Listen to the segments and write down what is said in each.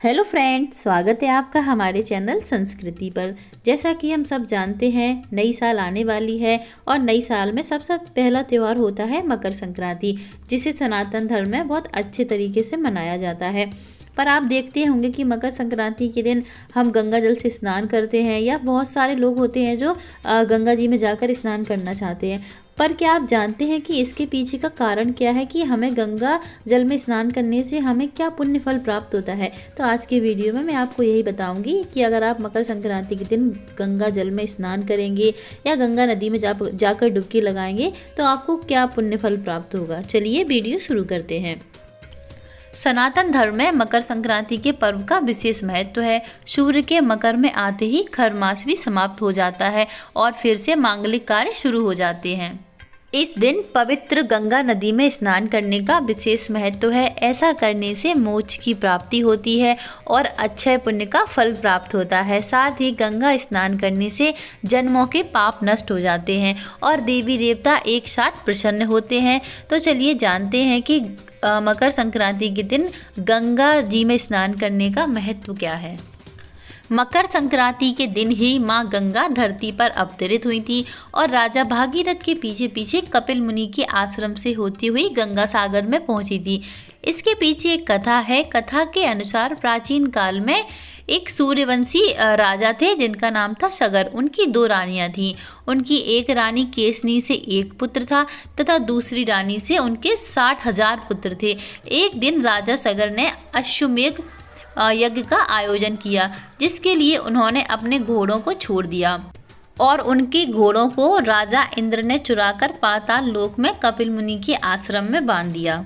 Hello friends, स्वागत है आपका हमारे चैनल संस्कृति पर। जैसा कि हम सब जानते हैं, नई साल आने वाली है और नई साल में सबसे पहला त्यौहार होता है मकर संक्रांति, जिसे सनातन धर्म में बहुत अच्छे तरीके से मनाया जाता है। पर आप देखते होंगे कि मकर संक्रांति के दिन हम गंगा जल से स्नान करते हैं, या बहुत सारे लोग होते हैं जो गंगा जी में जाकर स्नान करना चाहते हैं। पर क्या आप जानते हैं कि इसके पीछे का कारण क्या है, कि हमें गंगा जल में स्नान करने से हमें क्या पुण्य फल प्राप्त होता है? तो आज के वीडियो में मैं आपको यही बताऊंगी कि अगर आप मकर संक्रांति के दिन गंगा जल में स्नान करेंगे या गंगा नदी में जाकर डुबकी लगाएंगे तो आपको क्या पुण्य फल प्राप्त होगा। चलिए वीडियो शुरू करते हैं। सनातन धर्म में मकर संक्रांति के पर्व का विशेष महत्व है। सूर्य के मकर में आते ही खर मास भी समाप्त हो जाता है और फिर से मांगलिक कार्य शुरू हो जाते हैं। इस दिन पवित्र गंगा नदी में स्नान करने का विशेष महत्व है। ऐसा करने से मोक्ष की प्राप्ति होती है और अक्षय पुण्य का फल प्राप्त होता है। साथ ही गंगा स्नान करने से जन्मों के पाप नष्ट हो जाते हैं और देवी देवता एक साथ प्रसन्न होते हैं। तो चलिए जानते हैं कि मकर संक्रांति के दिन गंगा जी में स्नान करने का महत्व क्या है। मकर संक्रांति के दिन ही मां गंगा धरती पर अवतरित हुई थी और राजा भागीरथ के पीछे पीछे कपिल मुनि के आश्रम से होती हुई गंगा सागर में पहुंची थी। इसके पीछे एक कथा है। कथा के अनुसार प्राचीन काल में एक सूर्यवंशी राजा थे जिनका नाम था सगर। उनकी दो रानियां थीं। उनकी एक रानी केसनी से एक पुत्र था तथा दूसरी रानी से उनके 60,000 पुत्र थे। एक दिन राजा सगर ने अश्वमेघ यज्ञ का आयोजन किया, जिसके लिए उन्होंने अपने घोड़ों को छोड़ दिया और उनके घोड़ों को राजा इंद्र ने चुराकर पाताल लोक में कपिल मुनि के आश्रम में बांध दिया।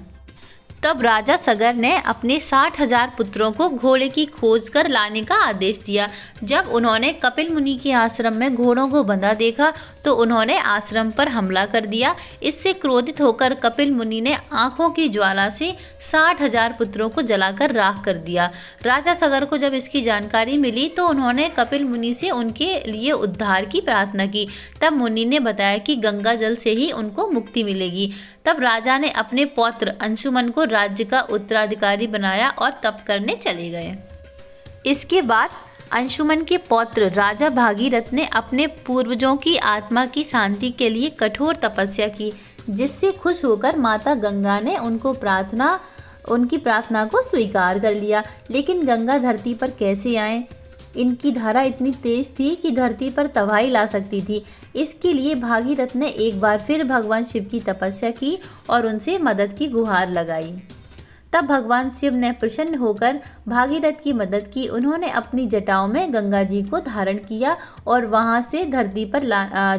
तब राजा सगर ने अपने 60,000 पुत्रों को घोड़े की खोज कर लाने का आदेश दिया। जब उन्होंने कपिल मुनि के आश्रम में घोड़ों को बंधा देखा तो उन्होंने आश्रम पर हमला कर दिया। इससे क्रोधित होकर कपिल मुनि ने आंखों की ज्वाला से 60,000 पुत्रों को जलाकर राख कर दिया। राजा सगर को जब इसकी जानकारी मिली तो उन्होंने कपिल मुनि से उनके लिए उद्धार की प्रार्थना की। तब मुनि ने बताया कि गंगा जल से ही उनको मुक्ति मिलेगी। तब राजा ने अपने पौत्र अंशुमन को राज्य का उत्तराधिकारी बनाया और तप करने चले गए। इसके बाद अंशुमन के पौत्र राजा भागीरथ ने अपने पूर्वजों की आत्मा की शांति के लिए कठोर तपस्या की, जिससे खुश होकर माता गंगा ने उनकी प्रार्थना को स्वीकार कर लिया। लेकिन गंगा धरती पर कैसे आए? इनकी धारा इतनी तेज थी कि धरती पर तबाही ला सकती थी। इसके लिए भागीरथ ने एक बार फिर भगवान शिव की तपस्या की और उनसे मदद की गुहार लगाई। तब भगवान शिव ने प्रसन्न होकर भागीरथ की मदद की। उन्होंने अपनी जटाओं में गंगा जी को धारण किया और वहां से धरती पर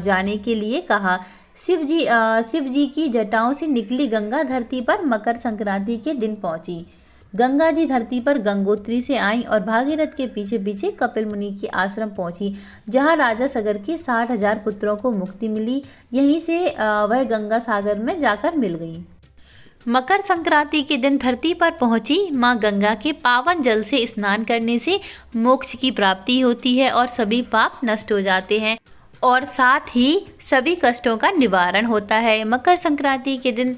जाने के लिए कहा। शिव जी की जटाओं से निकली गंगा धरती पर मकर संक्रांति के दिन पहुंची। गंगा जी धरती पर गंगोत्री से आई और भागीरथ के पीछे पीछे कपिल मुनि के आश्रम पहुंची, जहां राजा सगर के 60,000 पुत्रों को मुक्ति मिली। यहीं से वह गंगा सागर में जाकर मिल गई। मकर संक्रांति के दिन धरती पर पहुंची मां गंगा के पावन जल से स्नान करने से मोक्ष की प्राप्ति होती है और सभी पाप नष्ट हो जाते हैं और साथ ही सभी कष्टों का निवारण होता है। मकर संक्रांति के दिन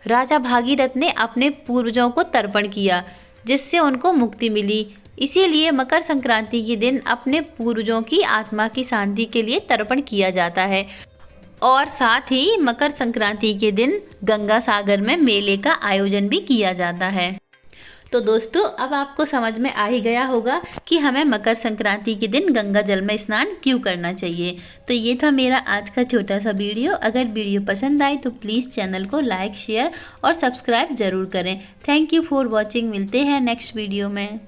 राजा भागीरथ ने अपने पूर्वजों को तर्पण किया, जिससे उनको मुक्ति मिली। इसीलिए मकर संक्रांति के दिन अपने पूर्वजों की आत्मा की शांति के लिए तर्पण किया जाता है और साथ ही मकर संक्रांति के दिन गंगा सागर में मेले का आयोजन भी किया जाता है। तो दोस्तों, अब आपको समझ में आ ही गया होगा कि हमें मकर संक्रांति के दिन गंगा जल में स्नान क्यों करना चाहिए। तो ये था मेरा आज का छोटा सा वीडियो। अगर वीडियो पसंद आए तो प्लीज़ चैनल को लाइक, शेयर और सब्सक्राइब ज़रूर करें। Thank you for watching. मिलते हैं नेक्स्ट वीडियो में।